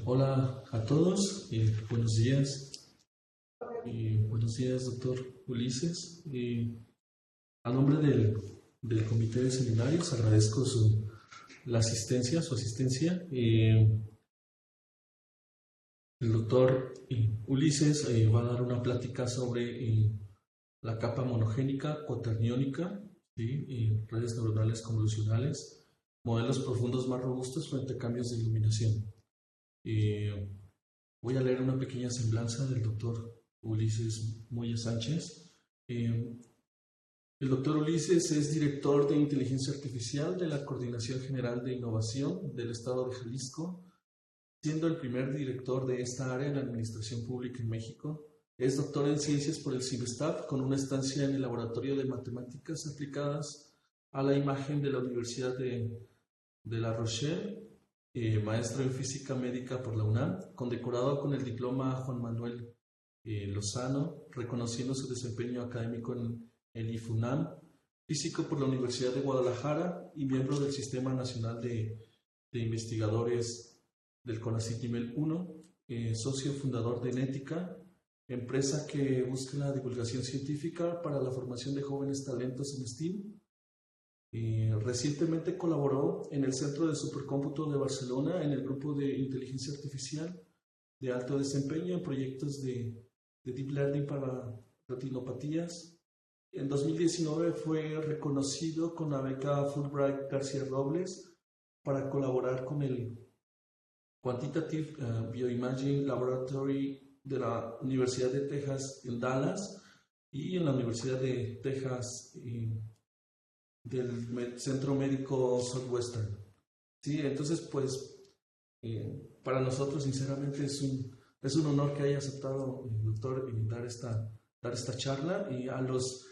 Hola a todos, buenos días. Buenos días, doctor Ulises. A nombre del Comité de Seminarios agradezco su asistencia. El doctor Ulises va a dar una plática sobre la capa monogénica cuaterniónica, ¿sí? Redes neuronales convolucionales, modelos profundos más robustos frente a cambios de iluminación. Eh, Voy a leer una pequeña semblanza del doctor Ulises Moya Sánchez. El doctor Ulises es director de Inteligencia Artificial de la Coordinación General de Innovación del Estado de Jalisco, siendo el primer director de esta área en la Administración Pública en México. Es doctor en Ciencias por el CIBESTAF, con una estancia en el Laboratorio de Matemáticas Aplicadas a la Imagen de la Universidad de La Rochelle, maestro en Física Médica por la UNAM, condecorado con el diploma Juan Manuel Lozano, reconociendo su desempeño académico en el IFUNAM, físico por la Universidad de Guadalajara y miembro del Sistema Nacional de Investigadores del CONACYT Nivel 1, socio fundador de Nética, empresa que busca la divulgación científica para la formación de jóvenes talentos en STEAM. Recientemente colaboró en el Centro de Supercómputo de Barcelona en el grupo de inteligencia artificial de alto desempeño en proyectos de Deep Learning para retinopatías. En 2019 fue reconocido con la beca Fulbright García Robles para colaborar con el Quantitative Bioimaging Laboratory de la Universidad de Texas en Dallas y en la Universidad de Texas del Centro Médico Southwestern. Sí, entonces pues para nosotros sinceramente es un honor que haya aceptado, doctor, dar esta charla, y a los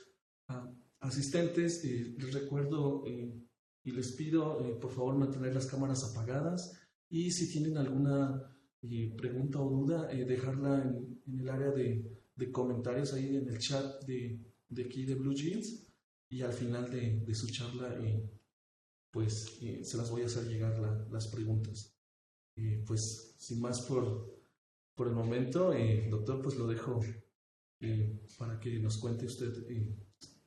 asistentes les recuerdo y les pido por favor mantener las cámaras apagadas, y si tienen alguna pregunta o duda dejarla en el área de comentarios ahí en el chat de aquí de Blue Jeans, y al final de su charla pues se las voy a hacer llegar las preguntas. Pues sin más por el momento, doctor, pues lo dejo para que nos cuente usted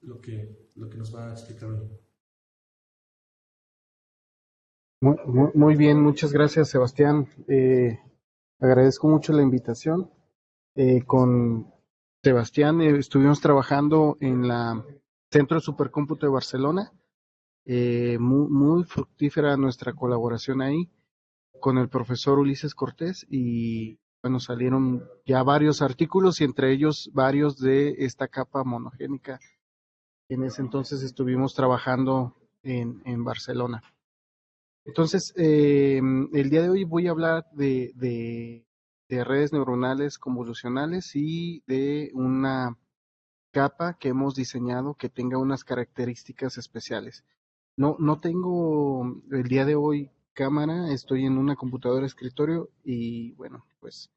lo que nos va a explicar hoy. Muy bien, muchas gracias, Sebastián. Agradezco mucho la invitación. Con Sebastián estuvimos trabajando en la Centro de Supercómputo de Barcelona. Muy fructífera nuestra colaboración ahí con el profesor Ulises Cortés, y bueno, salieron ya varios artículos y entre ellos varios de esta capa monogénica. En ese entonces estuvimos trabajando en Barcelona. Entonces, el día de hoy voy a hablar de redes neuronales convolucionales y de una capa que hemos diseñado que tenga unas características especiales. No tengo el día de hoy cámara, estoy en una computadora de escritorio y bueno, pues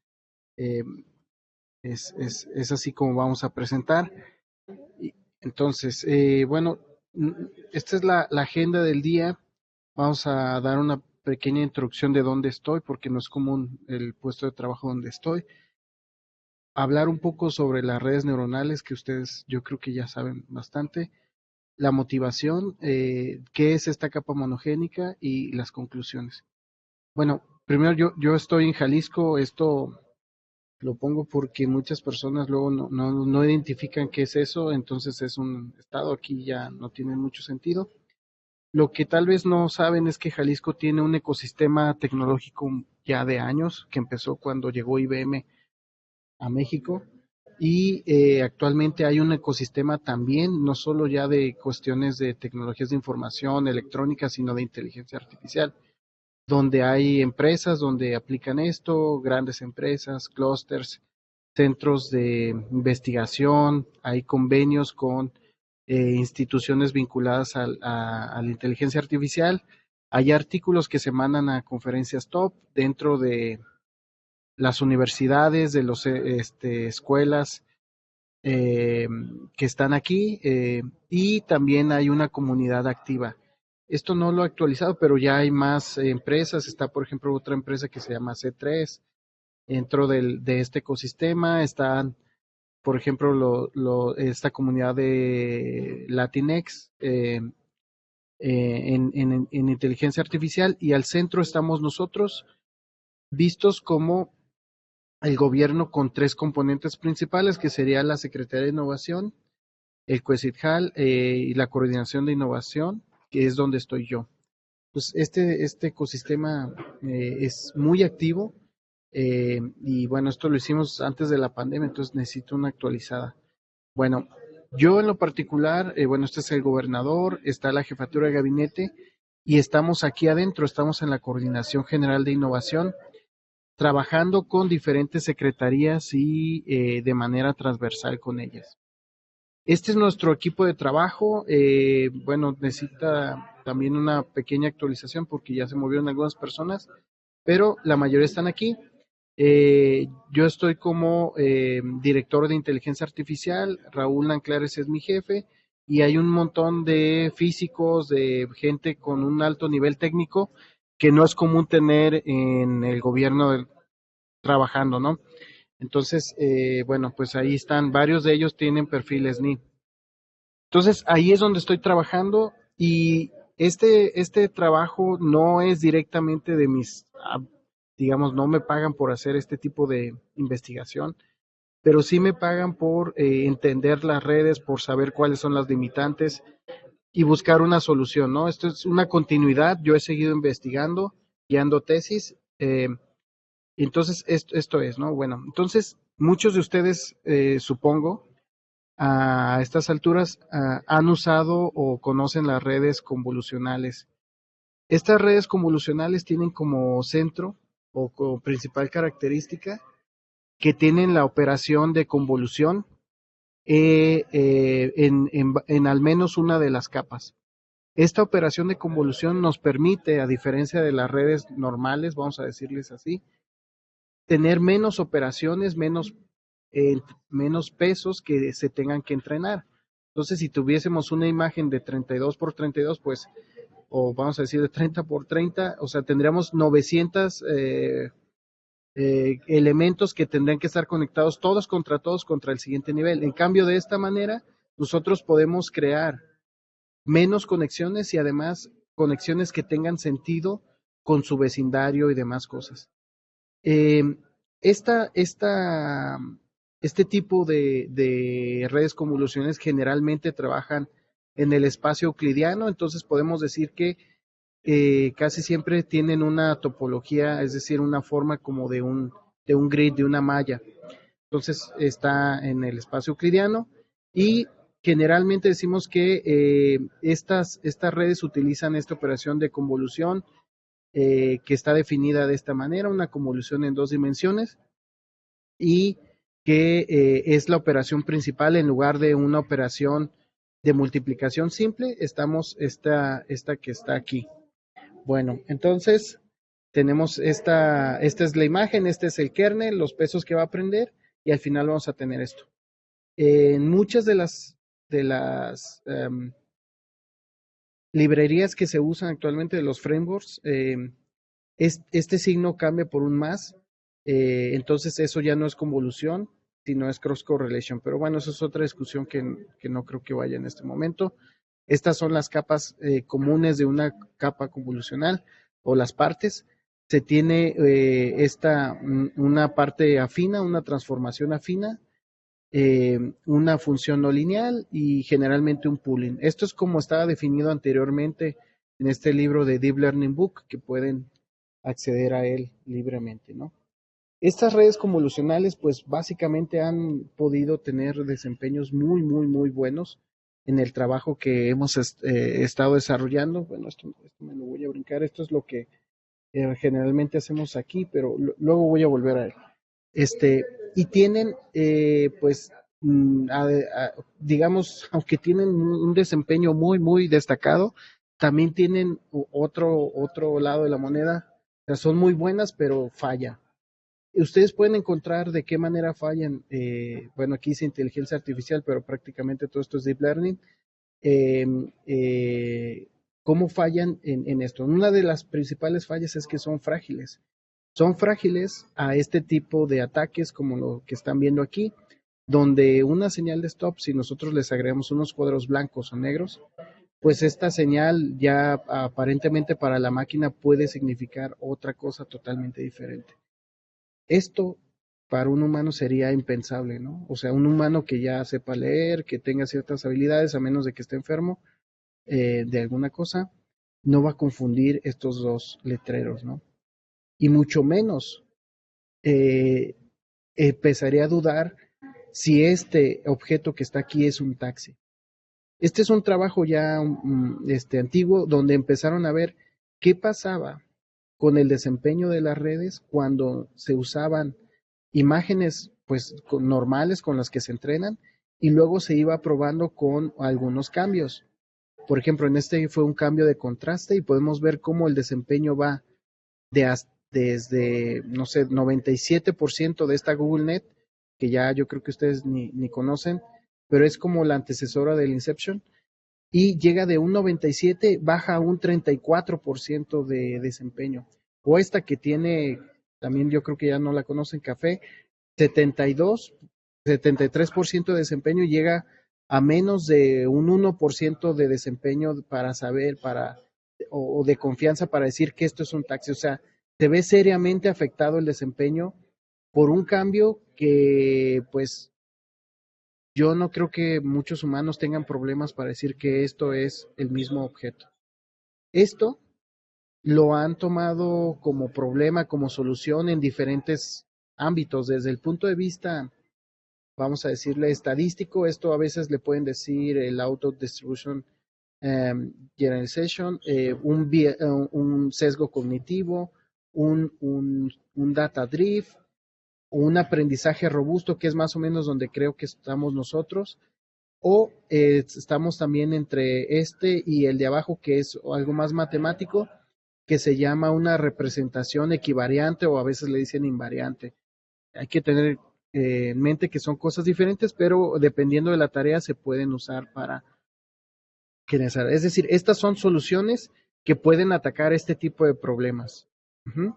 eh, es así como vamos a presentar. Entonces, bueno, esta es la agenda del día. Vamos a dar una pequeña introducción de dónde estoy, porque no es común el puesto de trabajo donde estoy. Hablar un poco sobre las redes neuronales, que ustedes yo creo que ya saben bastante. La motivación, qué es esta capa monogénica y las conclusiones. Bueno, primero yo estoy en Jalisco. Esto lo pongo porque muchas personas luego no identifican qué es eso, entonces es un estado, aquí ya no tiene mucho sentido. Lo que tal vez no saben es que Jalisco tiene un ecosistema tecnológico ya de años, que empezó cuando llegó IBM a México, y actualmente hay un ecosistema también, no solo ya de cuestiones de tecnologías de información, electrónica, sino de inteligencia artificial, donde hay empresas donde aplican esto, grandes empresas, clústeres, centros de investigación, hay convenios con instituciones vinculadas a la inteligencia artificial, hay artículos que se mandan a conferencias top dentro de las universidades, de las escuelas que están aquí, y también hay una comunidad activa. Esto no lo he actualizado, pero ya hay más empresas. Está, por ejemplo, otra empresa que se llama C3. Dentro de este ecosistema están, por ejemplo, esta comunidad de Latinx en inteligencia artificial, y al centro estamos nosotros, vistos como el gobierno con tres componentes principales, que sería la Secretaría de Innovación, el COECITJAL y la Coordinación de Innovación, que es donde estoy yo. Pues este ecosistema es muy activo y bueno, esto lo hicimos antes de la pandemia, entonces necesito una actualizada. Bueno, yo en lo particular, bueno, este es el gobernador, está la jefatura de gabinete y estamos aquí adentro, estamos en la Coordinación General de Innovación, trabajando con diferentes secretarías y de manera transversal con ellas. Este es nuestro equipo de trabajo. Bueno, necesita también una pequeña actualización porque ya se movieron algunas personas, pero la mayoría están aquí. Yo estoy como director de inteligencia artificial, Raúl Anclares es mi jefe, y hay un montón de físicos, de gente con un alto nivel técnico que no es común tener en el gobierno trabajando, ¿no? Entonces, bueno, pues ahí están, varios de ellos tienen perfiles NI. Entonces, ahí es donde estoy trabajando y este trabajo no es directamente de digamos, no me pagan por hacer este tipo de investigación, pero sí me pagan por entender las redes, por saber cuáles son las limitantes y buscar una solución, ¿no? Esto es una continuidad, yo he seguido investigando, guiando tesis, entonces esto es, ¿no? Bueno, entonces muchos de ustedes, supongo, a estas alturas han usado o conocen las redes convolucionales. Estas redes convolucionales tienen como centro o como principal característica que tienen la operación de convolución en al menos una de las capas. Esta operación de convolución nos permite, a diferencia de las redes normales, vamos a decirles así, tener menos operaciones, menos pesos que se tengan que entrenar. Entonces, si tuviésemos una imagen de 32 por 32, pues, o vamos a decir de 30 por 30, o sea, tendríamos 900 elementos que tendrían que estar conectados todos contra el siguiente nivel. En cambio, de esta manera, nosotros podemos crear menos conexiones y además conexiones que tengan sentido con su vecindario y demás cosas. Eh, esta, esta, este tipo de redes convolucionales generalmente trabajan en el espacio euclidiano, entonces podemos decir que casi siempre tienen una topología, es decir, una forma como de un grid, de una malla. Entonces está en el espacio euclidiano y generalmente decimos que estas redes utilizan esta operación de convolución que está definida de esta manera, una convolución en dos dimensiones y que es la operación principal en lugar de una operación de multiplicación simple, estamos esta que está aquí. Bueno, entonces tenemos esta es la imagen, este es el kernel, los pesos que va a aprender y al final vamos a tener esto. En muchas de las librerías que se usan actualmente de los frameworks, este signo cambia por un más, entonces eso ya no es convolución, sino es cross correlation, pero bueno, eso es otra discusión que no creo que vaya en este momento. Estas son las capas comunes de una capa convolucional o las partes. Se tiene una parte afina, una transformación afina, una función no lineal y generalmente un pooling. Esto es como estaba definido anteriormente en este libro de Deep Learning Book, que pueden acceder a él libremente, ¿no? Estas redes convolucionales, pues básicamente han podido tener desempeños muy buenos en el trabajo que hemos estado desarrollando. Bueno, esto me lo voy a brincar, esto es lo que generalmente hacemos aquí, pero luego voy a volver a él. Y tienen, pues, digamos, aunque tienen un desempeño muy destacado, también tienen otro lado de la moneda. O sea, son muy buenas, pero fallan. Ustedes pueden encontrar de qué manera fallan. Bueno, aquí dice inteligencia artificial, pero prácticamente todo esto es deep learning. Eh, ¿Cómo fallan en esto? Una de las principales fallas es que son frágiles. Son frágiles a este tipo de ataques como lo que están viendo aquí, donde una señal de stop, si nosotros les agregamos unos cuadros blancos o negros, pues esta señal ya aparentemente para la máquina puede significar otra cosa totalmente diferente. Esto para un humano sería impensable, ¿no? O sea, un humano que ya sepa leer, que tenga ciertas habilidades, a menos de que esté enfermo de alguna cosa, no va a confundir estos dos letreros, ¿no? Y mucho menos eh, empezaría a dudar si este objeto que está aquí es un taxi. Este es un trabajo ya antiguo donde empezaron a ver qué pasaba con el desempeño de las redes cuando se usaban imágenes pues normales con las que se entrenan y luego se iba probando con algunos cambios. Por ejemplo, en este fue un cambio de contraste y podemos ver cómo el desempeño va desde, no sé, 97% de esta GoogleNet, que ya yo creo que ustedes ni conocen, pero es como la antecesora del Inception, y llega de un 97, baja a un 34% de desempeño. O esta que tiene, también yo creo que ya no la conocen, Café, 73% de desempeño y llega a menos de un 1% de desempeño para saber, o de confianza para decir que esto es un taxi. O sea, se ve seriamente afectado el desempeño por un cambio que, pues, yo no creo que muchos humanos tengan problemas para decir que esto es el mismo objeto. Esto lo han tomado como problema, como solución en diferentes ámbitos, desde el punto de vista, vamos a decirle, estadístico. Esto a veces le pueden decir el auto distribution generalization, un sesgo cognitivo, un data drift, un aprendizaje robusto, que es más o menos donde creo que estamos nosotros, o estamos también entre este y el de abajo, que es algo más matemático, que se llama una representación equivariante o a veces le dicen invariante. Hay que tener en mente que son cosas diferentes, pero dependiendo de la tarea se pueden usar para generalizar. Es decir, estas son soluciones que pueden atacar este tipo de problemas. Ujú.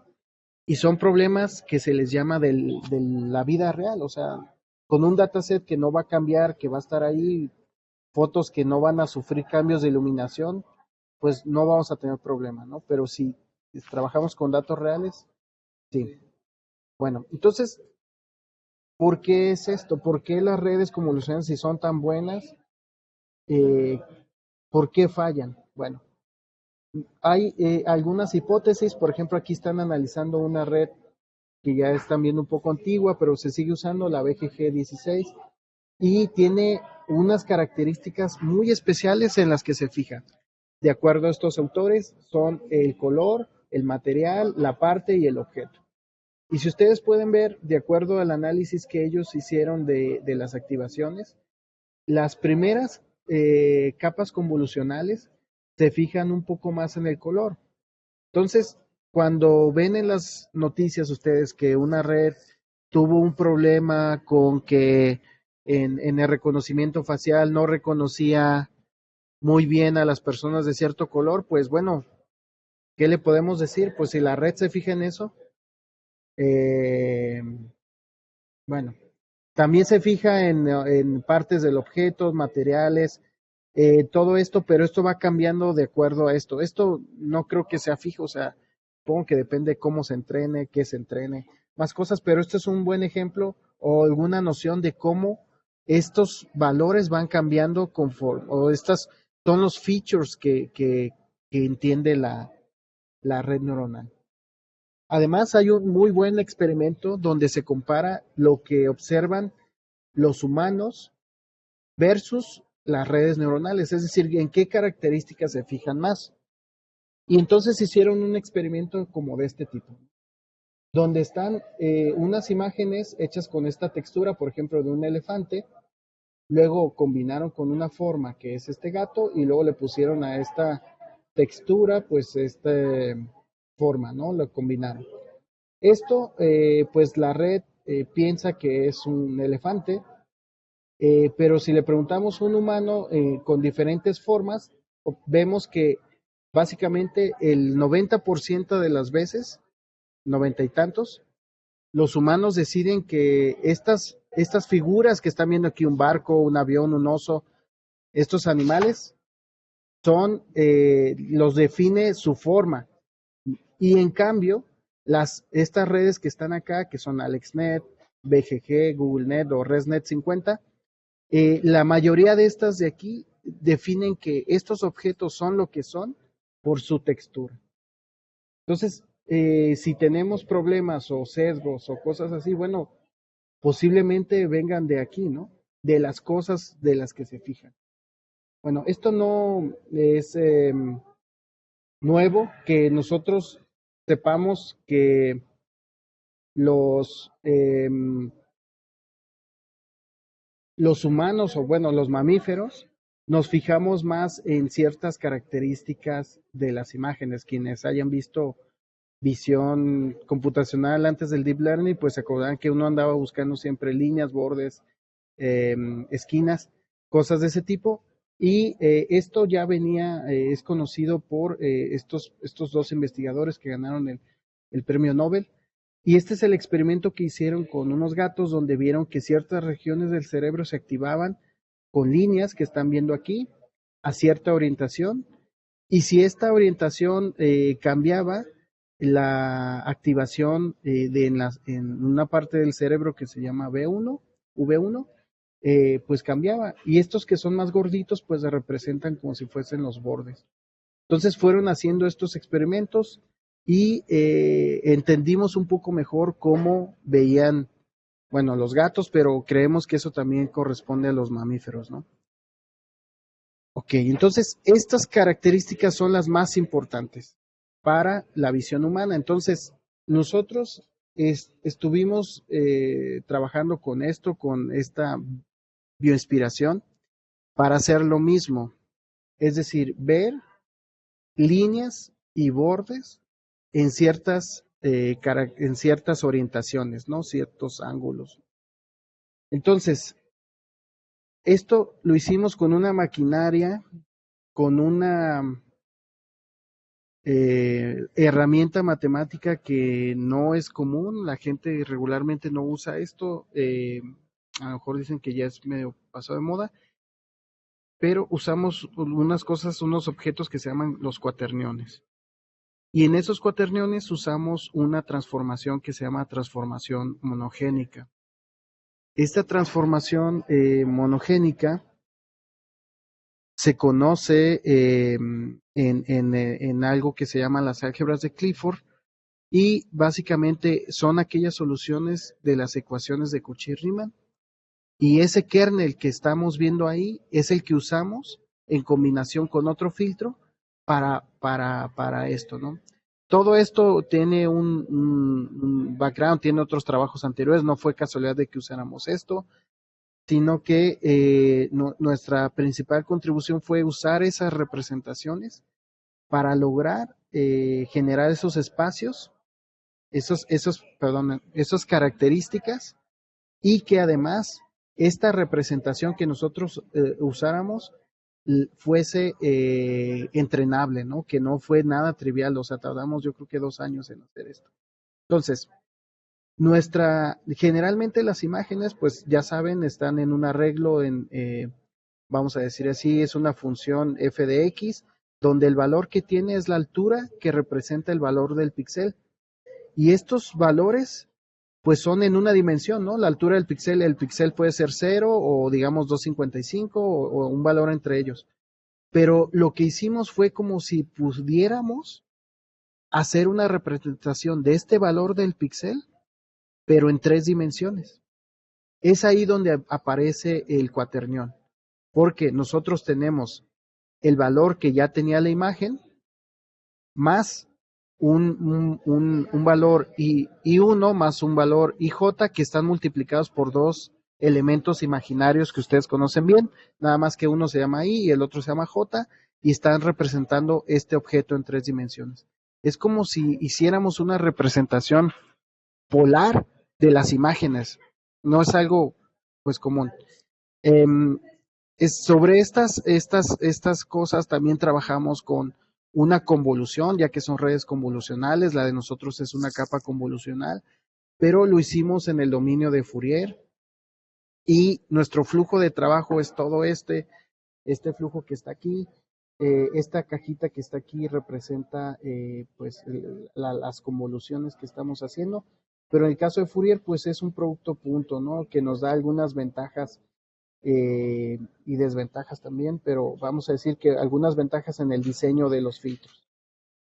Y son problemas que se les llama de la vida real, o sea, con un dataset que no va a cambiar, que va a estar ahí, fotos que no van a sufrir cambios de iluminación, pues no vamos a tener problema, ¿no? Pero si trabajamos con datos reales, sí. Bueno, entonces, ¿por qué es esto? ¿Por qué las redes como Luciana, si son tan buenas, eh, por qué fallan? Bueno, hay algunas hipótesis. Por ejemplo, aquí están analizando una red que ya es también un poco antigua, pero se sigue usando, la BGG16, y tiene unas características muy especiales en las que se fija. De acuerdo a estos autores, son el color, el material, la parte y el objeto. Y si ustedes pueden ver, de acuerdo al análisis que ellos hicieron de las activaciones, las primeras capas convolucionales se fijan un poco más en el color. Entonces, cuando ven en las noticias ustedes que una red tuvo un problema con que en el reconocimiento facial no reconocía muy bien a las personas de cierto color, pues bueno, ¿qué le podemos decir? Pues si la red se fija en eso, eh, bueno, también se fija en partes del objeto, materiales, todo esto, pero esto va cambiando de acuerdo a esto. Esto no creo que sea fijo, o sea, supongo que depende cómo se entrene, qué se entrene, más cosas, pero esto es un buen ejemplo o alguna noción de cómo estos valores van cambiando conforme, o estas son los features que entiende la red neuronal. Además, hay un muy buen experimento donde se compara lo que observan los humanos versus las redes neuronales, es decir, en qué características se fijan más. Y entonces hicieron un experimento como de este tipo, donde están unas imágenes hechas con esta textura, por ejemplo, de un elefante, luego combinaron con una forma que es este gato y luego le pusieron a esta textura, pues esta forma, ¿no? Lo combinaron. Esto, pues la red piensa que es un elefante, pero si le preguntamos a un humano con diferentes formas, vemos que básicamente el 90% de las veces, 90 y tantos, los humanos deciden que estas figuras que están viendo aquí, un barco, un avión, un oso, estos animales, los define su forma. Y en cambio, estas redes que están acá, que son AlexNet, BGG, GoogleNet o ResNet 50, la mayoría de estas de aquí definen que estos objetos son lo que son por su textura. Entonces, si tenemos problemas o sesgos o cosas así, bueno, posiblemente vengan de aquí, ¿no? De las cosas de las que se fijan. Bueno, esto no es nuevo que nosotros sepamos que los humanos o bueno, los mamíferos nos fijamos más en ciertas características de las imágenes. Quienes hayan visto visión computacional antes del deep learning, pues se acordarán que uno andaba buscando siempre líneas, bordes, esquinas, cosas de ese tipo. Y esto ya venía, es conocido por estos dos investigadores que ganaron el premio Nobel. Y este es el experimento que hicieron con unos gatos donde vieron que ciertas regiones del cerebro se activaban con líneas que están viendo aquí a cierta orientación. Y si esta orientación cambiaba, la activación en una parte del cerebro que se llama V1, pues cambiaba. Y estos que son más gorditos, pues se representan como si fuesen los bordes. Entonces fueron haciendo estos experimentos y entendimos un poco mejor cómo veían, bueno, los gatos, pero creemos que eso también corresponde a los mamíferos, ¿no? Ok, entonces estas características son las más importantes para la visión humana. Entonces, nosotros estuvimos trabajando con esto, con esta bioinspiración, para hacer lo mismo. Es decir, ver líneas y bordes en ciertas orientaciones, ¿no? Ciertos ángulos. Entonces, esto lo hicimos con una maquinaria, con una herramienta matemática que no es común, la gente regularmente no usa esto, a lo mejor dicen que ya es medio pasado de moda, pero usamos unos objetos que se llaman los cuaterniones. Y en esos cuaterniones usamos una transformación que se llama transformación monogénica. Esta transformación monogénica se conoce en algo que se llama las álgebras de Clifford y básicamente son aquellas soluciones de las ecuaciones de Cauchy-Riemann. Y ese kernel que estamos viendo ahí es el que usamos en combinación con otro filtro para esto, ¿no? Todo esto tiene un background, tiene otros trabajos anteriores, no fue casualidad de que usáramos esto, sino que nuestra principal contribución fue usar esas representaciones para lograr generar esos espacios, esas características, y que además esta representación que nosotros usáramos fuese entrenable, ¿no? Que no fue nada trivial, o sea, tardamos yo creo que 2 años en hacer esto. Entonces, generalmente las imágenes, pues ya saben, están en un arreglo vamos a decir así, es una función f de x, donde el valor que tiene es la altura que representa el valor del píxel. Y estos valores pues son en una dimensión, ¿no? La altura del píxel, el píxel puede ser 0 o digamos 255 o un valor entre ellos. Pero lo que hicimos fue como si pudiéramos hacer una representación de este valor del píxel, pero en 3 dimensiones. Es ahí donde aparece el cuaternión, porque nosotros tenemos el valor que ya tenía la imagen, más un valor I1 más un valor IJ que están multiplicados por 2 elementos imaginarios que ustedes conocen bien, nada más que uno se llama I y el otro se llama J, y están representando este objeto en 3 dimensiones. Es como si hiciéramos una representación polar de las imágenes, no es algo pues común. Sobre estas cosas también trabajamos con una convolución, ya que son redes convolucionales, la de nosotros es una capa convolucional, pero lo hicimos en el dominio de Fourier y nuestro flujo de trabajo es todo este flujo que está aquí. Esta cajita que está aquí representa pues las convoluciones que estamos haciendo, pero en el caso de Fourier pues es un producto punto, ¿no? Que nos da algunas ventajas y desventajas también, pero vamos a decir que algunas ventajas en el diseño de los filtros.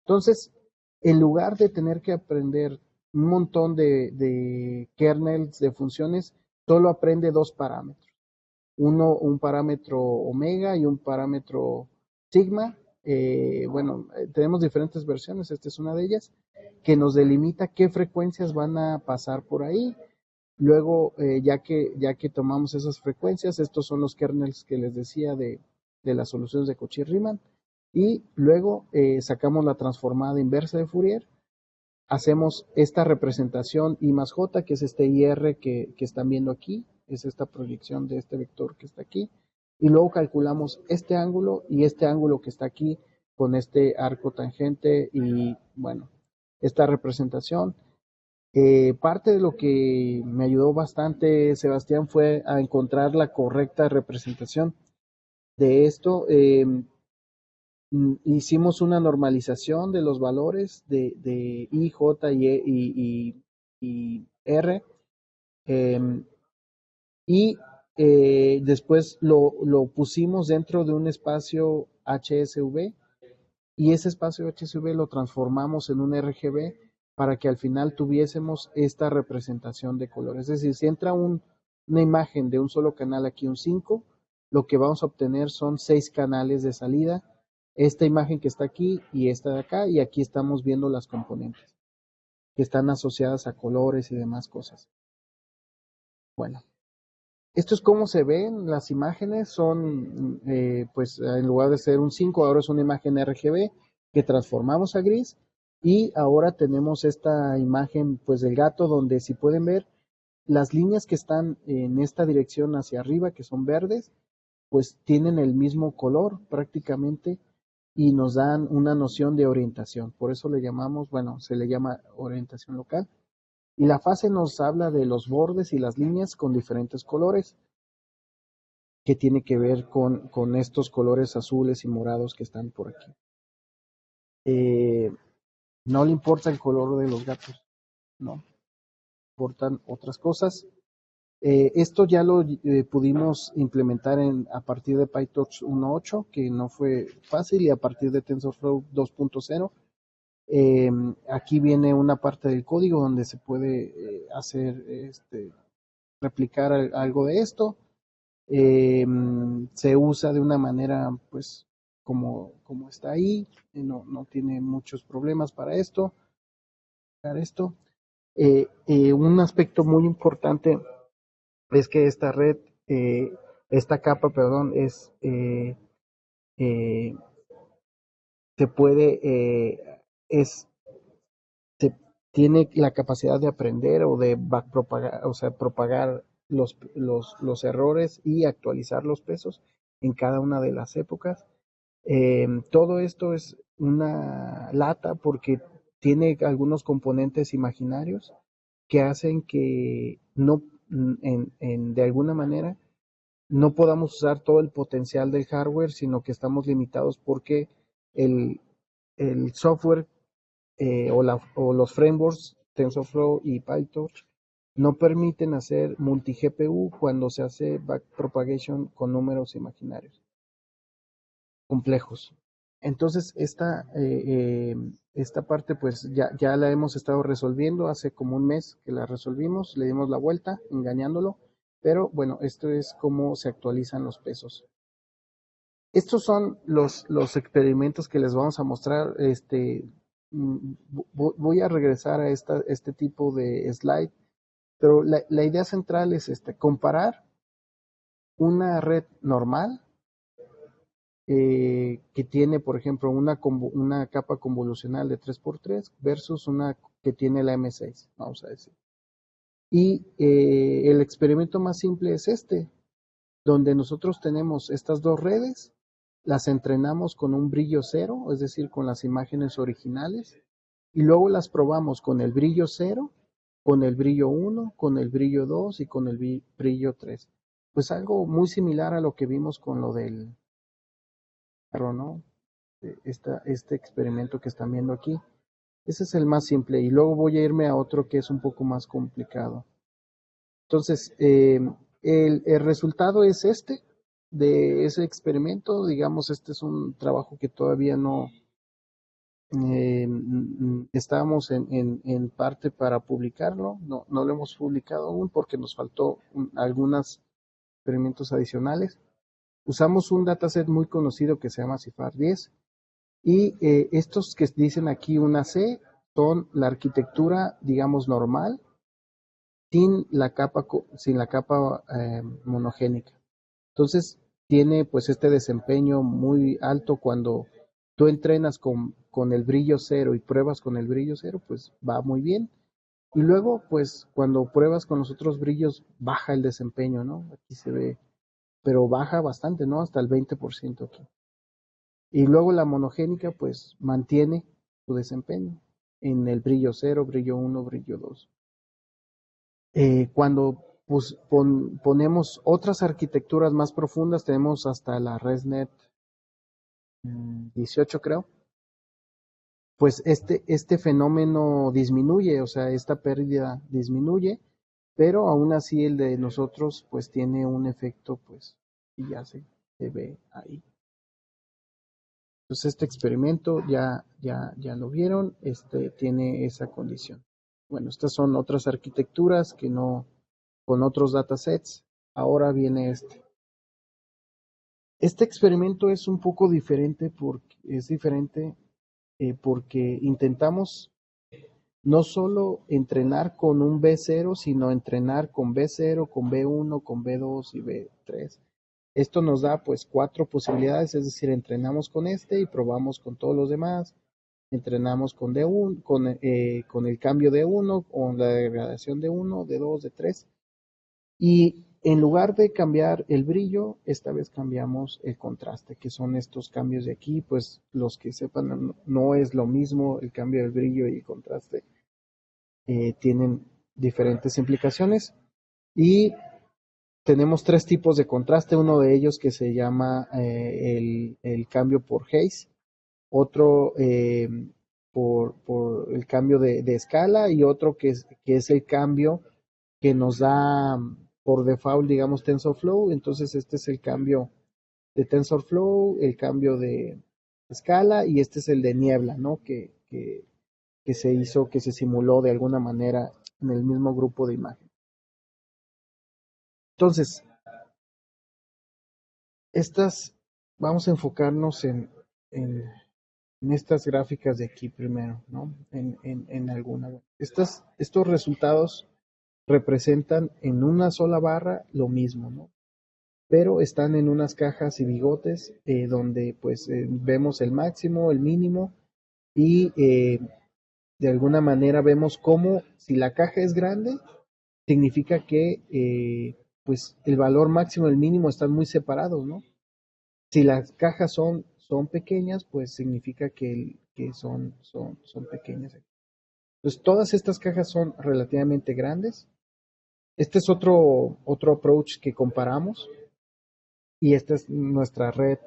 Entonces, en lugar de tener que aprender un montón de kernels, de funciones, solo aprende dos parámetros. Un parámetro omega y un parámetro sigma. Tenemos diferentes versiones, esta es una de ellas, que nos delimita qué frecuencias van a pasar por ahí. Luego, ya que tomamos esas frecuencias, estos son los kernels que les decía de las soluciones de Cauchy-Riemann, y luego sacamos la transformada inversa de Fourier, hacemos esta representación I más J, que es este IR que están viendo aquí, es esta proyección de este vector que está aquí, y luego calculamos este ángulo y este ángulo que está aquí con este arco tangente y bueno, esta representación. Parte de lo que me ayudó bastante Sebastián fue a encontrar la correcta representación de esto. Hicimos una normalización de los valores de I, J y R, y después lo pusimos dentro de un espacio HSV, y ese espacio HSV lo transformamos en un RGB para que al final tuviésemos esta representación de colores. Es decir, si entra una imagen de un solo canal aquí, un 5, lo que vamos a obtener son 6 canales de salida. Esta imagen que está aquí y esta de acá, y aquí estamos viendo las componentes que están asociadas a colores y demás cosas. Bueno, esto es cómo se ven las imágenes. Son, pues en lugar de ser un 5, ahora es una imagen RGB que transformamos a gris, y ahora tenemos esta imagen pues del gato, donde si pueden ver las líneas que están en esta dirección hacia arriba, que son verdes, pues tienen el mismo color prácticamente y nos dan una noción de orientación. Por eso le llamamos, bueno, se le llama orientación local. Y la fase nos habla de los bordes y las líneas con diferentes colores, que tiene que ver con estos colores azules y morados que están por aquí. No le importa el color de los gatos, no, importan otras cosas. Esto ya lo pudimos implementar a partir de PyTorch 1.8, que no fue fácil, y a partir de TensorFlow 2.0. Aquí viene una parte del código donde se puede hacer, replicar algo de esto. Se usa de una manera, pues, como está ahí, no tiene muchos problemas para esto. Un aspecto muy importante es que esta red, esta capa, perdón, se puede, tiene la capacidad de aprender o de backpropagar, o sea, propagar los errores y actualizar los pesos en cada una de las épocas. Todo esto es una lata porque tiene algunos componentes imaginarios que hacen que no, de alguna manera, no podamos usar todo el potencial del hardware, sino que estamos limitados porque el, el software o los frameworks TensorFlow y PyTorch no permiten hacer multi-GPU cuando se hace backpropagation con números imaginarios complejos. Entonces, esta parte pues ya la hemos estado resolviendo. Hace como un mes que la resolvimos, le dimos la vuelta engañándolo, pero bueno, esto es cómo se actualizan los pesos. Estos son los experimentos que les vamos a mostrar. Voy a regresar a este tipo de slide, pero la idea central es comparar una red normal que tiene, por ejemplo, una capa convolucional de 3x3 versus una que tiene la M6, vamos a decir. Y el experimento más simple es donde nosotros tenemos estas dos redes las entrenamos con un brillo cero, es decir, con las imágenes originales, y luego las probamos con el brillo cero, con el brillo 1, con el brillo 2 y con el brillo 3. Pues algo muy similar a lo que vimos con lo del perro, ¿no? Este experimento que están viendo aquí. Ese es el más simple y luego voy a irme a otro que es un poco más complicado. Entonces, el resultado es este, de ese experimento. Digamos, este es un trabajo que todavía no estábamos en parte para publicarlo. No lo hemos publicado aún porque nos faltó algunos experimentos adicionales. Usamos un dataset muy conocido que se llama CIFAR 10 y estos que dicen aquí una C son la arquitectura, digamos, normal, sin la capa monogénica. Entonces, tiene pues este desempeño muy alto cuando tú entrenas con el brillo cero y pruebas con el brillo cero, pues va muy bien. Y luego, pues cuando pruebas con los otros brillos, baja el desempeño, ¿no? Aquí se ve, pero baja bastante, ¿no? Hasta el 20% aquí. Y luego la monogénica, pues mantiene su desempeño en el brillo cero, brillo 1, brillo 2. Cuando pues, ponemos otras arquitecturas más profundas, tenemos hasta la ResNet 18, creo, pues este fenómeno disminuye, o sea, esta pérdida disminuye, pero aún así el de nosotros pues tiene un efecto, pues, y ya se ve ahí. Entonces este experimento ya lo vieron, tiene esa condición. Bueno, estas son otras arquitecturas que no, con otros datasets. Ahora viene este. Este experimento es un poco diferente porque intentamos no solo entrenar con un B0, sino entrenar con B0, con B1, con B2 y B3. Esto nos da pues 4 posibilidades, es decir, entrenamos con este y probamos con todos los demás. Entrenamos con D1, con el cambio de 1, con la degradación de 1, de 2, de 3. Y en lugar de cambiar el brillo, esta vez cambiamos el contraste, que son estos cambios de aquí. Pues los que sepan, no es lo mismo el cambio del brillo y el contraste. Tienen diferentes implicaciones. Y tenemos 3 tipos de contraste. Uno de ellos que se llama el cambio por Haze. Otro por el cambio de escala y otro que es el cambio que nos da por default, digamos, TensorFlow. Entonces este es el cambio de TensorFlow, el cambio de escala y este es el de niebla, ¿no? Que se hizo, que se simuló de alguna manera en el mismo grupo de imagen. Entonces, vamos a enfocarnos en estas gráficas de aquí primero, ¿no? En alguna. Estos resultados representan en una sola barra lo mismo, ¿no? Pero están en unas cajas y bigotes donde pues vemos el máximo, el mínimo y de alguna manera vemos cómo si la caja es grande significa que pues el valor máximo y el mínimo están muy separados, ¿no? Si las cajas son pequeñas, pues significa que son pequeñas. Entonces todas estas cajas son relativamente grandes. Este es otro approach que comparamos. Y esta es nuestra red,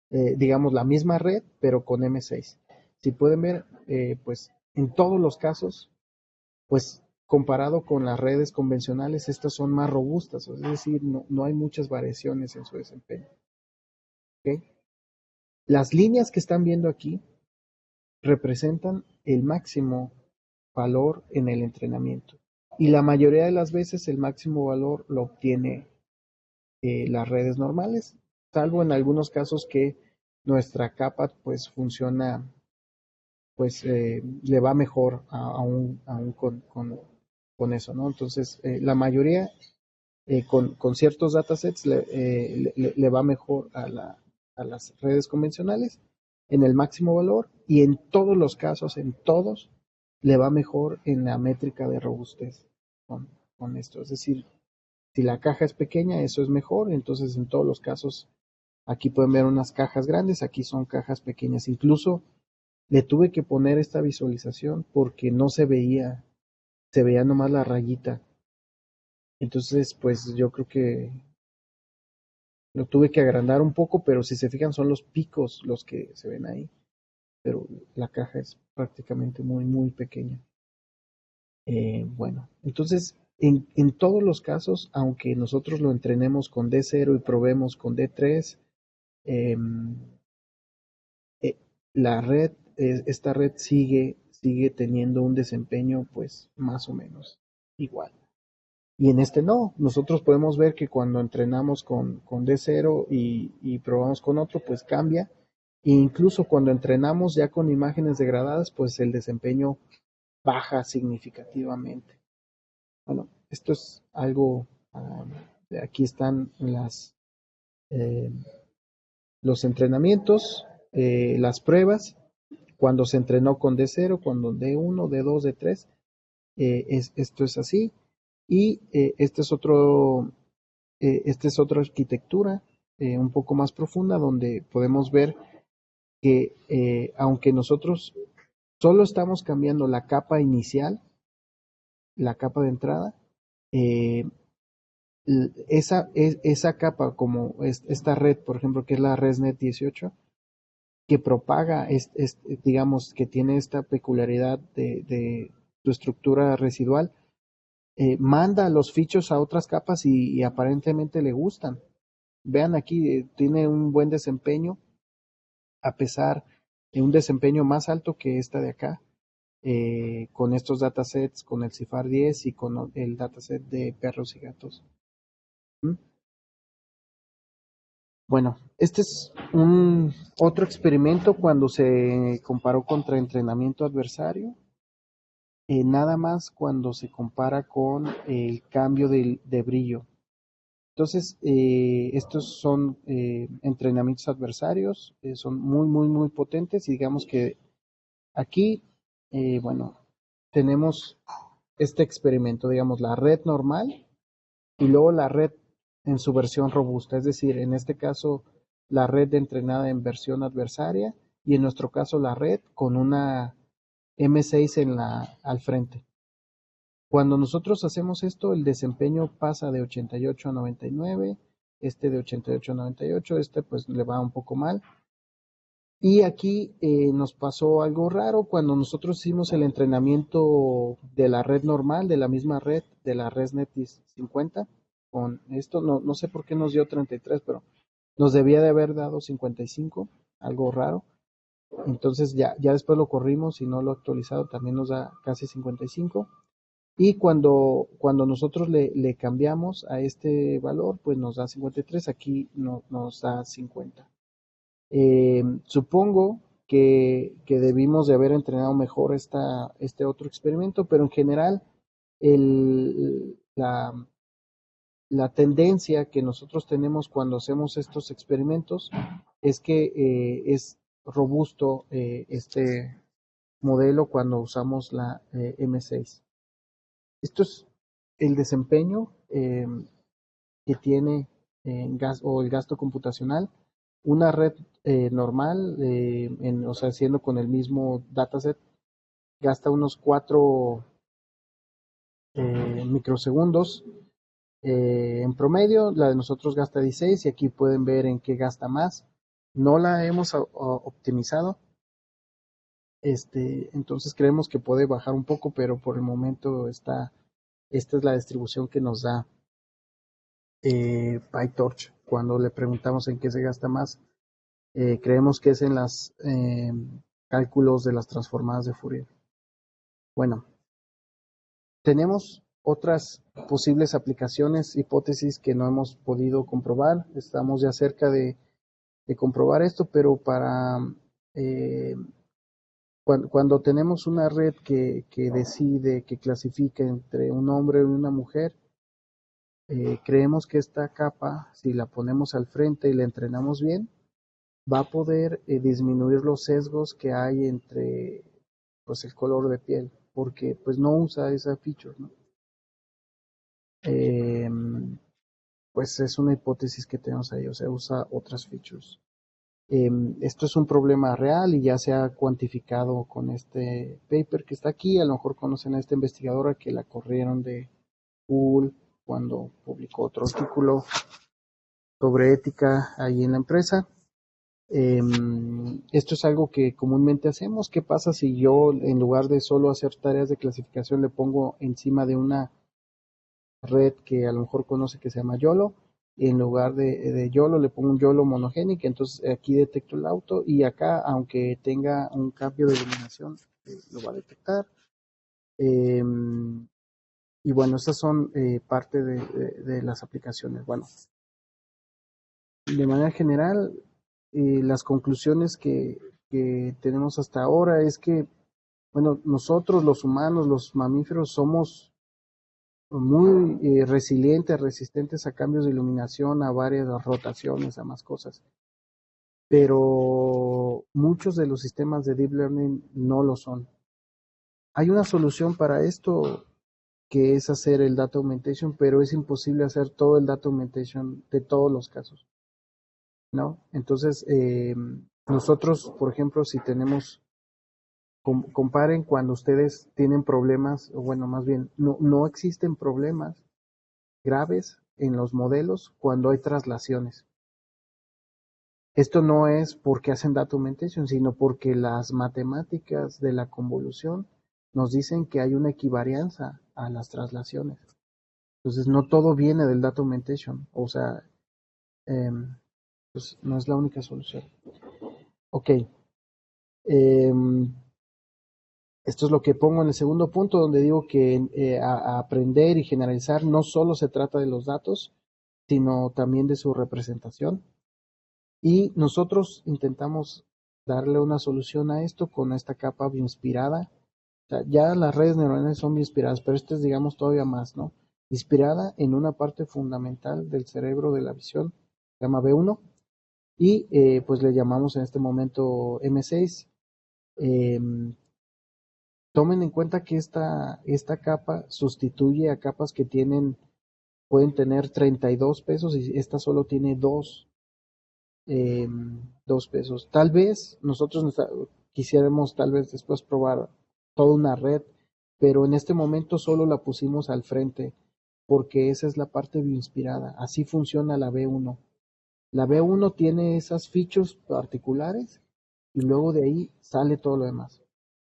digamos, la misma red, pero con M6. Si pueden ver, pues en todos los casos, pues comparado con las redes convencionales, estas son más robustas, es decir, no hay muchas variaciones en su desempeño. ¿Okay? Las líneas que están viendo aquí representan el máximo valor en el entrenamiento. Y la mayoría de las veces el máximo valor lo obtiene las redes normales, salvo en algunos casos que nuestra capa pues funciona, pues le va mejor aún con eso, ¿no? Entonces, la mayoría con ciertos datasets le va mejor a las redes convencionales en el máximo valor y en todos los casos, en todos, le va mejor en la métrica de robustez con esto. Es decir, si la caja es pequeña, eso es mejor, entonces en todos los casos Aquí pueden ver unas cajas grandes, aquí son cajas pequeñas. Incluso le tuve que poner esta visualización porque no se veía, se veía nomás la rayita. Entonces, pues yo creo que lo tuve que agrandar un poco, pero si se fijan son los picos los que se ven ahí. Pero la caja es prácticamente muy, muy pequeña. Bueno, entonces en todos los casos, aunque nosotros lo entrenemos con D0 y probemos con D3, eh, la red, esta red sigue teniendo un desempeño pues más o menos igual. Y en este no, nosotros podemos ver que cuando entrenamos con D0 y probamos con otro, pues cambia. E incluso cuando entrenamos ya con imágenes degradadas, pues el desempeño baja significativamente. Bueno, esto es algo, aquí están eh, los entrenamientos, las pruebas, cuando se entrenó con D0, cuando D1, D2, D3, esto es así. Y esta es otra arquitectura un poco más profunda donde podemos ver que aunque nosotros solo estamos cambiando la capa inicial, la capa de entrada, eh, esa capa como esta red, por ejemplo, que es la ResNet 18, que propaga, digamos, que tiene esta peculiaridad de su estructura residual, manda los fichos a otras capas y aparentemente le gustan. Vean aquí, tiene un buen desempeño, a pesar de un desempeño más alto que esta de acá, con estos datasets, con el CIFAR 10 y con el dataset de perros y gatos. ¿Mm? Bueno, este es un otro experimento cuando se comparó contra entrenamiento adversario, nada más cuando se compara con el cambio de brillo. Entonces, estos son entrenamientos adversarios, son muy, muy, muy potentes y digamos que aquí, bueno, tenemos este experimento, digamos, la red normal y luego la red en su versión robusta, es decir, en este caso la red entrenada en versión adversaria y en nuestro caso la red con una M6 al frente. Cuando nosotros hacemos esto, el desempeño pasa de 88 a 99, este de 88 a 98, este pues le va un poco mal. Y aquí nos pasó algo raro cuando nosotros hicimos el entrenamiento de la red normal, de la misma red, de la ResNet 50, con esto, no sé por qué nos dio 33, pero nos debía de haber dado 55, algo raro. Entonces ya después lo corrimos y no lo actualizado, también nos da casi 55. Y cuando nosotros le cambiamos a este valor, pues nos da 53, aquí nos da 50. Supongo que debimos de haber entrenado mejor este otro experimento, pero en general el, la, la tendencia que nosotros tenemos cuando hacemos estos experimentos es que es robusto este modelo cuando usamos la M6. Esto es el desempeño que tiene o el gasto computacional. Una red normal, o sea, siendo con el mismo dataset, gasta unos 4 microsegundos en promedio. La de nosotros gasta 16 y aquí pueden ver en qué gasta más. No la hemos optimizado. Entonces creemos que puede bajar un poco, pero por el momento esta es la distribución que nos da PyTorch. Cuando le preguntamos en qué se gasta más, creemos que es en los cálculos de las transformadas de Fourier. Bueno, tenemos otras posibles aplicaciones, hipótesis que no hemos podido comprobar. Estamos ya cerca de comprobar esto, pero eh, cuando tenemos una red que decide, que clasifica entre un hombre y una mujer, creemos que esta capa, si la ponemos al frente y la entrenamos bien, va a poder disminuir los sesgos que hay entre pues el color de piel, porque pues no usa esa feature, ¿no? pues es una hipótesis que tenemos ahí, o sea, usa otras features. Esto es un problema real y ya se ha cuantificado con este paper que está aquí. A lo mejor conocen a esta investigadora que la corrieron de Google cuando publicó otro artículo sobre ética ahí en la empresa. Esto es algo que comúnmente hacemos. ¿Qué pasa si yo, en lugar de solo hacer tareas de clasificación, le pongo encima de una red que a lo mejor conoce que se llama YOLO? Y en lugar de YOLO le pongo un YOLO monogénico, entonces aquí detecto el auto y acá, aunque tenga un cambio de iluminación, lo va a detectar. Y bueno, estas son parte de las aplicaciones. Bueno, de manera general, las conclusiones que tenemos hasta ahora es que, bueno, nosotros los humanos, los mamíferos, somos muy resilientes, resistentes a cambios de iluminación, a varias rotaciones, a más cosas. Pero muchos de los sistemas de Deep Learning no lo son. Hay una solución para esto que es hacer el Data Augmentation, pero es imposible hacer todo el Data Augmentation de todos los casos, ¿no? Entonces, nosotros, por ejemplo, si tenemos, comparen cuando ustedes tienen problemas, o bueno, más bien, no existen problemas graves en los modelos cuando hay traslaciones. Esto no es porque hacen data augmentation, sino porque las matemáticas de la convolución nos dicen que hay una equivarianza a las traslaciones. Entonces, no todo viene del data augmentation, o sea, pues no es la única solución. Ok. Esto es lo que pongo en el segundo punto, donde digo que a aprender y generalizar no solo se trata de los datos, sino también de su representación. Y nosotros intentamos darle una solución a esto con esta capa bioinspirada. O sea, ya las redes neuronales son bioinspiradas, pero esta es, digamos, todavía más, ¿no? Inspirada en una parte fundamental del cerebro de la visión, se llama B1, y pues le llamamos en este momento M6. Tomen en cuenta que esta capa sustituye a capas que pueden tener 32 pesos y esta solo tiene 2 pesos. Tal vez nosotros quisiéramos tal vez después probar toda una red, pero en este momento solo la pusimos al frente porque esa es la parte bioinspirada. Así funciona la B1. La B1 tiene esas features particulares y luego de ahí sale todo lo demás.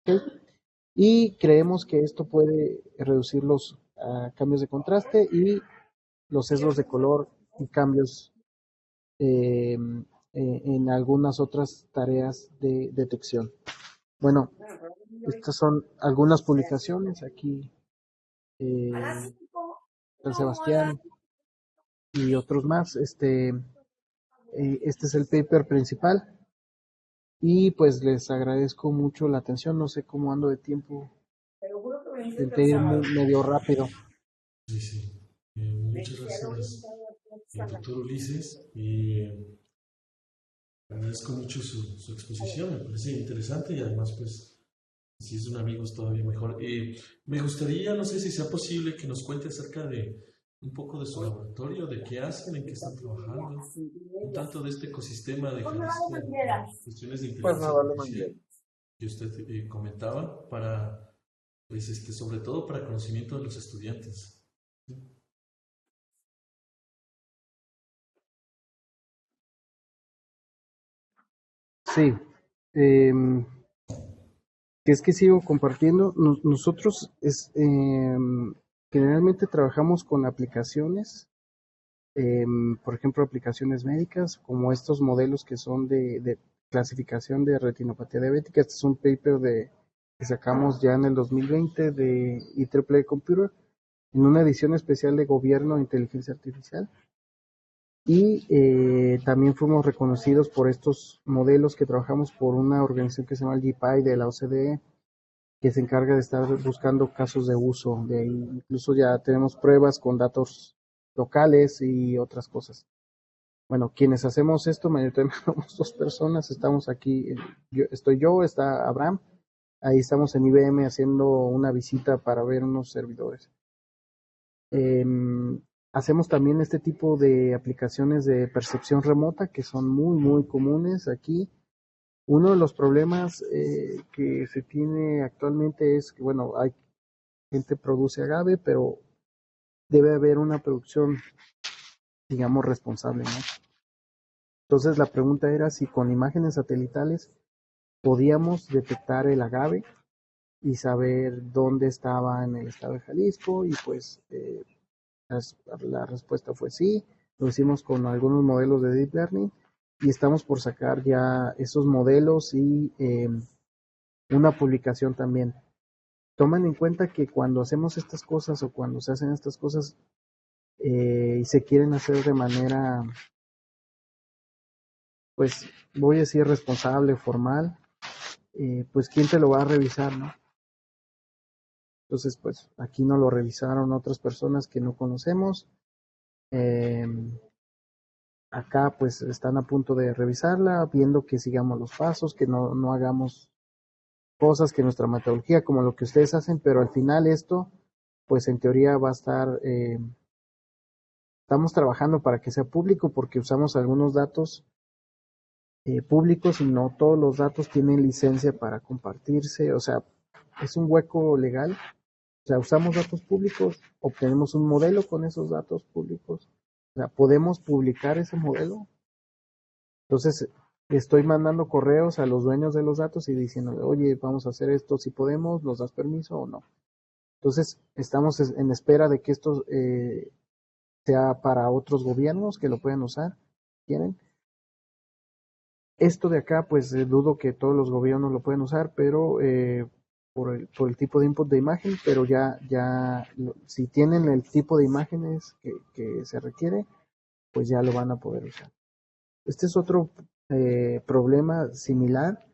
¿Okay? Y creemos que esto puede reducir los cambios de contraste y los sesgos de color y cambios en algunas otras tareas de detección. Bueno, estas son algunas publicaciones aquí. San Sebastián y otros más. Este es el paper principal. Y pues les agradezco mucho la atención. No sé cómo ando de tiempo. Intenté ir medio rápido. Sí, sí. Muchas gracias, doctor Ulises. Agradezco mucho su exposición, me parece interesante y además, pues, si es un amigo es todavía mejor. Me gustaría, no sé si sea posible, que nos cuente acerca de un poco de su laboratorio, de qué hacen, en qué están trabajando, un tanto de este ecosistema de Jalisco, cuestiones de inteligencia artificial que usted comentaba, para, pues, sobre todo para conocimiento de los estudiantes. Sí. Que es que sigo compartiendo. Nosotros generalmente trabajamos con aplicaciones, por ejemplo, aplicaciones médicas, como estos modelos que son de clasificación de retinopatía diabética. Este es un paper que sacamos ya en el 2020 de IEEE Computer, en una edición especial de Gobierno e Inteligencia Artificial. Y también fuimos reconocidos por estos modelos que trabajamos por una organización que se llama el GPI de la OCDE, que se encarga de estar buscando casos de uso. De ahí incluso ya tenemos pruebas con datos locales y otras cosas. Bueno, quienes hacemos esto, mayoritariamente somos 2 personas. Estamos aquí, estoy yo, está Abraham. Ahí estamos en IBM haciendo una visita para ver unos servidores. hacemos también este tipo de aplicaciones de percepción remota que son muy, muy comunes aquí. Uno de los problemas que se tiene actualmente es que, bueno, hay gente produce agave, pero debe haber una producción, digamos, responsable, ¿no? Entonces la pregunta era si con imágenes satelitales podíamos detectar el agave y saber dónde estaba en el estado de Jalisco y pues la respuesta fue sí. Lo hicimos con algunos modelos de Deep Learning y estamos por sacar ya esos modelos y una publicación también. Toman en cuenta que cuando hacemos estas cosas o cuando se hacen estas cosas y se quieren hacer de manera, pues voy a decir responsable, formal, pues quién te lo va a revisar, ¿no? Entonces, pues aquí no lo revisaron otras personas que no conocemos. Eh, Acá pues están a punto de revisarla, viendo que sigamos los pasos, que no hagamos cosas que nuestra metodología, como lo que ustedes hacen, pero al final esto, pues en teoría va a estar, estamos trabajando para que sea público porque usamos algunos datos públicos y no todos los datos tienen licencia para compartirse, o sea, es un hueco legal, o sea, usamos datos públicos, obtenemos un modelo con esos datos públicos, o sea, podemos publicar ese modelo. Entonces, estoy mandando correos a los dueños de los datos y diciéndole, oye, vamos a hacer esto, si podemos, ¿nos das permiso o no? Entonces, estamos en espera de que esto sea para otros gobiernos que lo puedan usar, ¿quieren? Esto de acá, pues dudo que todos los gobiernos lo puedan usar, pero por el tipo de input de imagen, pero si tienen el tipo de imágenes que se requiere, pues ya lo van a poder usar. Este es otro problema similar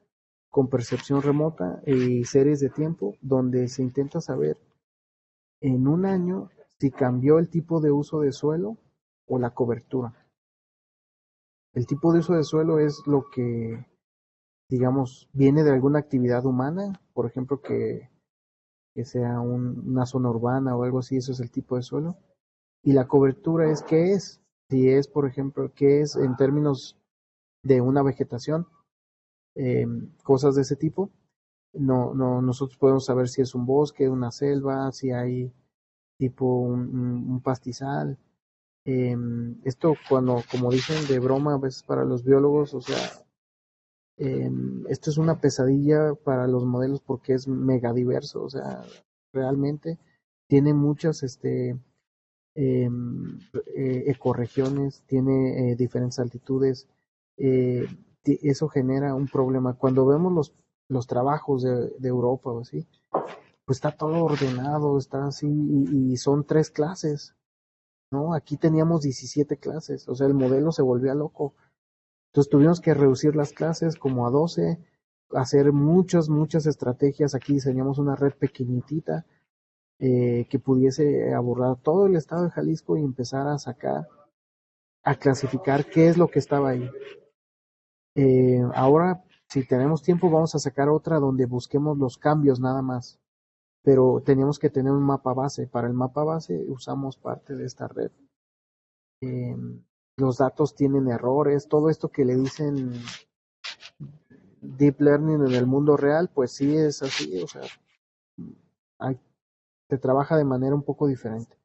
con percepción remota y series de tiempo, donde se intenta saber en un año si cambió el tipo de uso de suelo o la cobertura. El tipo de uso de suelo es lo que, digamos, viene de alguna actividad humana, por ejemplo, que sea una zona urbana o algo así, eso es el tipo de suelo. Y la cobertura es qué es, si es, por ejemplo, qué es en términos de una vegetación, cosas de ese tipo. Nosotros podemos saber si es un bosque, una selva, si hay tipo un pastizal. Esto cuando, como dicen de broma a veces para los biólogos, o sea, esto es una pesadilla para los modelos porque es mega diverso, o sea, realmente tiene muchas ecorregiones, tiene diferentes altitudes, eso genera un problema. Cuando vemos los trabajos de Europa o así, pues está todo ordenado, está así, y son 3 clases, ¿no? Aquí teníamos 17 clases, o sea, el modelo se volvía loco. Entonces tuvimos que reducir las clases como a 12, hacer muchas estrategias. Aquí diseñamos una red pequeñitita que pudiese abordar todo el estado de Jalisco y empezar a sacar, a clasificar qué es lo que estaba ahí. Ahora, si tenemos tiempo, vamos a sacar otra donde busquemos los cambios nada más. Pero teníamos que tener un mapa base. Para el mapa base usamos parte de esta red. Eh, los datos tienen errores, todo esto que le dicen deep learning en el mundo real, pues sí es así, o sea, se trabaja de manera un poco diferente.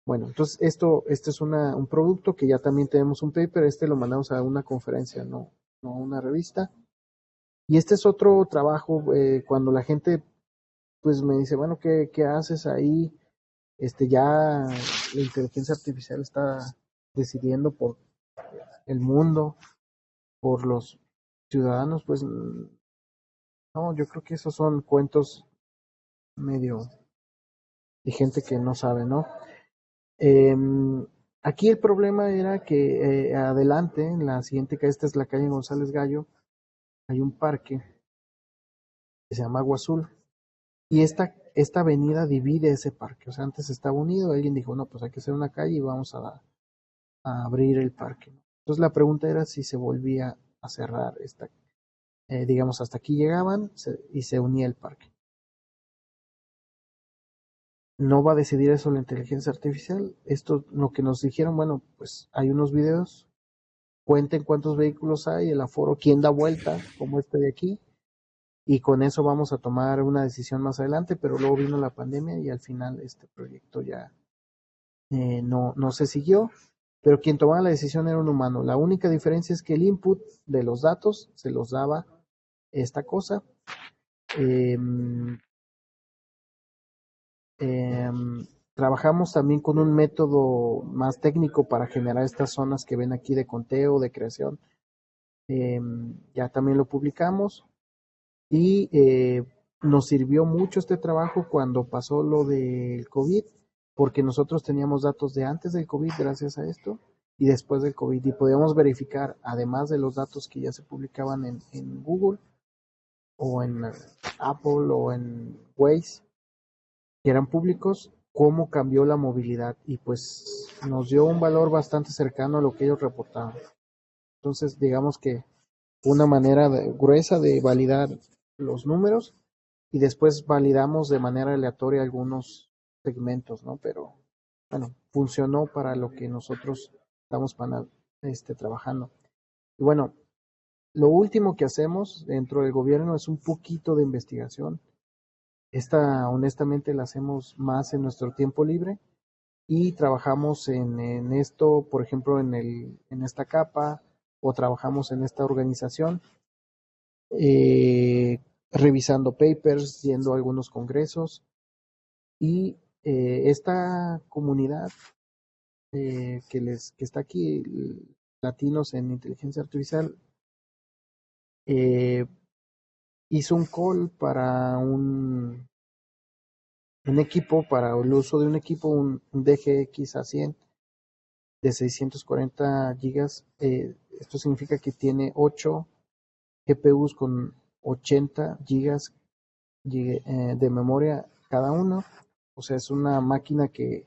Bueno, entonces este es un producto que ya también tenemos un paper, lo mandamos a una conferencia, no a una revista. Y este es otro trabajo, cuando la gente pues me dice, bueno, ¿qué haces ahí? Ya la inteligencia artificial está decidiendo por el mundo, por los ciudadanos, pues no, yo creo que esos son cuentos medio de gente que no sabe, ¿no? Aquí el problema era que adelante, en la siguiente calle, esta es la calle González Gallo, hay un parque que se llama Agua Azul, y esta avenida divide ese parque, o sea, antes estaba unido, alguien dijo, no, pues hay que hacer una calle y vamos a abrir el parque. Entonces la pregunta era si se volvía a cerrar digamos, hasta aquí llegaban y se unía el parque. no va a decidir eso la inteligencia artificial. Esto, lo que nos dijeron, bueno, pues hay unos videos, cuenten cuántos vehículos hay, el aforo, quién da vuelta, como este de aquí, y con eso vamos a tomar una decisión más adelante, pero luego vino la pandemia y al final este proyecto ya no se siguió, pero quien tomaba la decisión era un humano. La única diferencia es que el input de los datos se los daba esta cosa. Trabajamos también con un método más técnico para generar estas zonas que ven aquí de conteo, de creación. Ya también lo publicamos y nos sirvió mucho este trabajo cuando pasó lo del COVID, porque nosotros teníamos datos de antes del COVID gracias a esto y después del COVID y podíamos verificar, además de los datos que ya se publicaban en Google o en Apple o en Waze, que eran públicos, cómo cambió la movilidad y pues nos dio un valor bastante cercano a lo que ellos reportaban. Entonces, digamos que una manera gruesa de validar los números y después validamos de manera aleatoria algunos segmentos, ¿no? Pero bueno, funcionó para lo que nosotros estamos trabajando. Y bueno, lo último que hacemos dentro del gobierno es un poquito de investigación. Esta honestamente la hacemos más en nuestro tiempo libre y trabajamos en esto, por ejemplo, en esta capa o trabajamos en esta organización, revisando papers, yendo a algunos congresos y esta comunidad que está aquí, latinos en inteligencia artificial, hizo un call para un equipo, para el uso de un equipo, un DGX A100 de 640 gigas. Esto significa que tiene 8 GPUs con 80 gigas de memoria cada uno. O sea, es una máquina que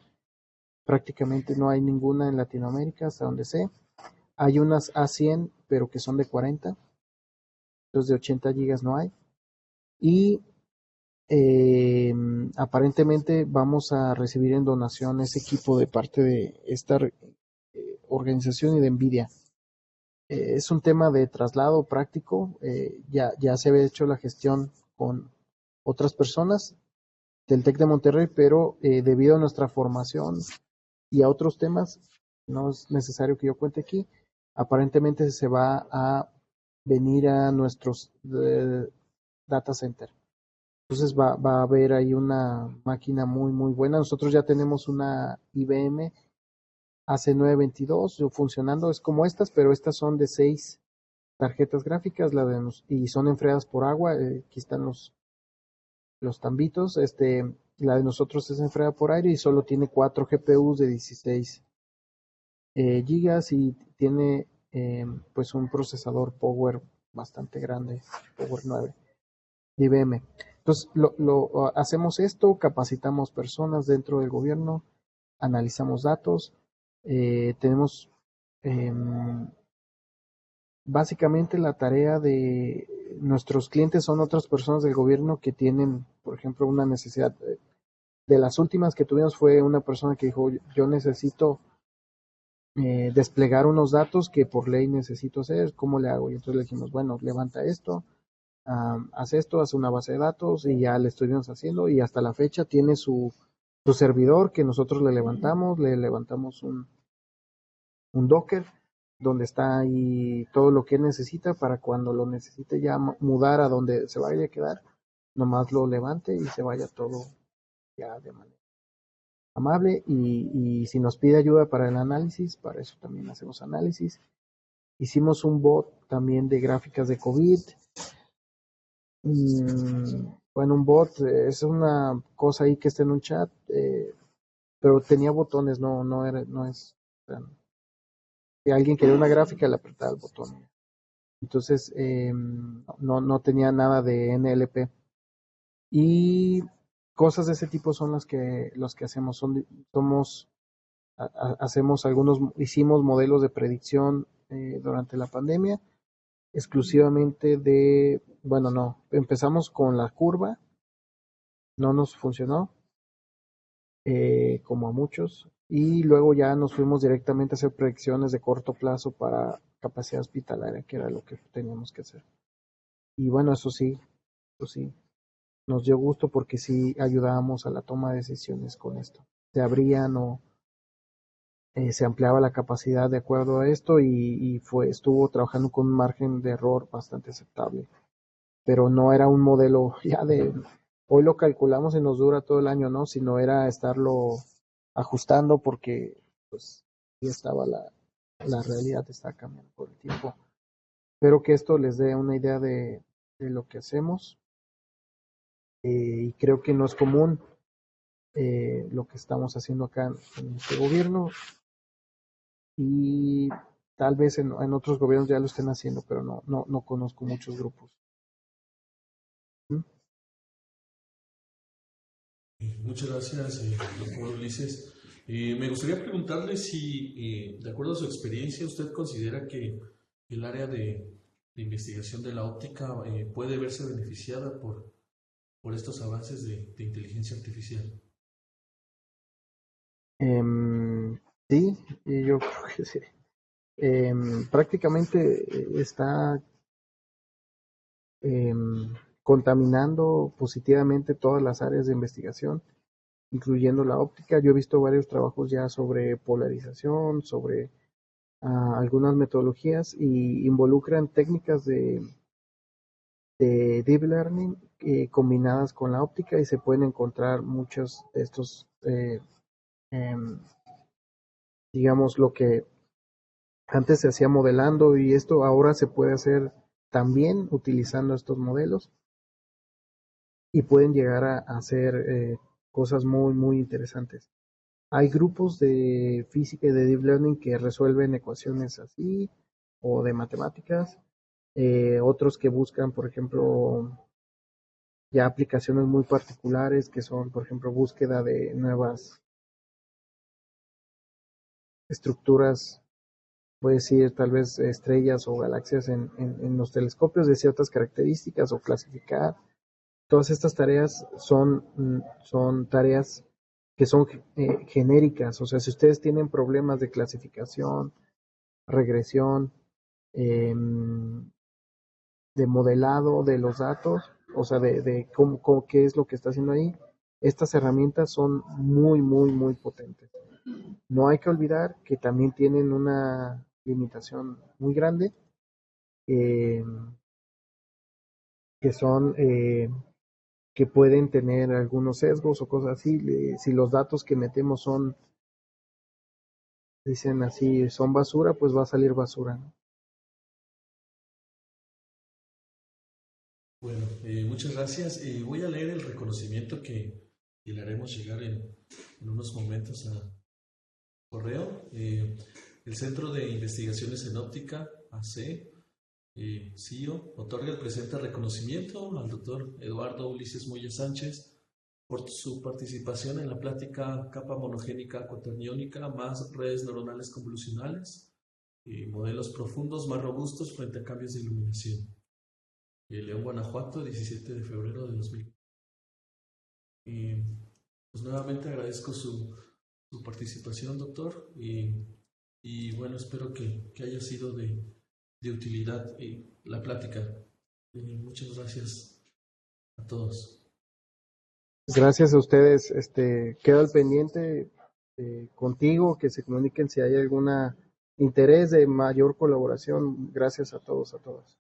prácticamente no hay ninguna en Latinoamérica, hasta donde sé. Hay unas A100, pero que son de 40. Entonces de 80 gigas no hay. Y aparentemente vamos a recibir en donación ese equipo de parte de esta organización y de NVIDIA. Es un tema de traslado práctico. Ya se había hecho la gestión con otras personas del TEC de Monterrey, pero debido a nuestra formación y a otros temas, no es necesario que yo cuente aquí. Aparentemente se va a venir a nuestros data center. Entonces va a haber ahí una máquina muy, muy buena. Nosotros ya tenemos una IBM AC922 funcionando, es como estas, pero estas son de 6 tarjetas gráficas y son enfriadas por agua. Aquí están los tambitos. La de nosotros es enfriada por aire y solo tiene 4 GPUs de 16 gigas y tiene pues un procesador Power bastante grande, Power 9 de IBM. Entonces, hacemos esto, capacitamos personas dentro del gobierno, analizamos datos, tenemos básicamente la tarea de nuestros clientes son otras personas del gobierno que tienen, por ejemplo, una necesidad. De las últimas que tuvimos fue una persona que dijo, yo necesito desplegar unos datos que por ley necesito hacer, ¿cómo le hago? Y entonces le dijimos, bueno, levanta esto, haz esto, haz una base de datos y ya le estuvimos haciendo y hasta la fecha tiene su servidor que nosotros le levantamos un Docker donde está ahí todo lo que necesita para cuando lo necesite ya mudar a donde se vaya a quedar, nomás lo levante y se vaya todo ya de manera amable y si nos pide ayuda para el análisis, para eso también hacemos análisis. Hicimos un bot también de gráficas de COVID. Bueno, un bot es una cosa ahí que está en un chat, pero tenía botones, no es. Si alguien quería una gráfica, le apretaba el botón. Entonces, no tenía nada de NLP. Y cosas de ese tipo son los que hacemos. Hicimos modelos de predicción durante la pandemia, exclusivamente empezamos con la curva, no nos funcionó. como a muchos, y luego ya nos fuimos directamente a hacer proyecciones de corto plazo para capacidad hospitalaria, que era lo que teníamos que hacer. Y bueno, eso sí, nos dio gusto porque sí ayudábamos a la toma de decisiones con esto. Se abrían o se ampliaba la capacidad de acuerdo a esto y estuvo trabajando con un margen de error bastante aceptable. Pero no era un modelo ya de hoy lo calculamos y nos dura todo el año, ¿no? Sino era estarlo ajustando porque pues ya estaba la realidad está cambiando por el tiempo. Espero que esto les dé una idea de lo que hacemos y creo que no es común lo que estamos haciendo acá en este gobierno y tal vez en otros gobiernos ya lo estén haciendo, pero no conozco muchos grupos. ¿Mm? Muchas gracias, doctor Ulises. Me gustaría preguntarle si, de acuerdo a su experiencia, usted considera que el área de investigación de la óptica puede verse beneficiada por estos avances de inteligencia artificial. Sí, y yo creo que sí. Prácticamente está contaminando positivamente todas las áreas de investigación, incluyendo la óptica. Yo he visto varios trabajos ya sobre polarización, sobre algunas metodologías y involucran técnicas de deep learning combinadas con la óptica y se pueden encontrar muchos de estos, digamos, lo que antes se hacía modelando y esto ahora se puede hacer también utilizando estos modelos y pueden llegar a hacer cosas muy interesantes. Hay grupos de física y de deep learning que resuelven ecuaciones así o de matemáticas, otros que buscan, por ejemplo, ya aplicaciones muy particulares que son, por ejemplo, búsqueda de nuevas estructuras, puede decir tal vez estrellas o galaxias en los telescopios de ciertas características o clasificar. Todas estas tareas son tareas que son genéricas, o sea, si ustedes tienen problemas de clasificación, regresión, eh, de modelado de los datos, o sea, de qué es lo que está haciendo ahí, estas herramientas son muy potentes. No hay que olvidar que también tienen una limitación muy grande, eh, que son que pueden tener algunos sesgos o cosas así. Si los datos que metemos dicen así, son basura, pues va a salir basura, ¿no? Bueno, muchas gracias. Voy a leer el reconocimiento que le haremos llegar en unos momentos a correo. El Centro de Investigaciones en Óptica, AC, CIO, otorga el presente reconocimiento al doctor Eduardo Ulises Moya Sánchez por su participación en la plática capa monogénica cuaterniónica más redes neuronales convolucionales y modelos profundos más robustos frente a cambios de iluminación. León, Guanajuato, 17 de febrero de 2000. Pues nuevamente agradezco su participación, doctor, y bueno, espero que haya sido de utilidad la plática. Muchas gracias a todos. Gracias a ustedes, quedo al pendiente contigo, que se comuniquen si hay algún interés de mayor colaboración. Gracias a todos, a todas.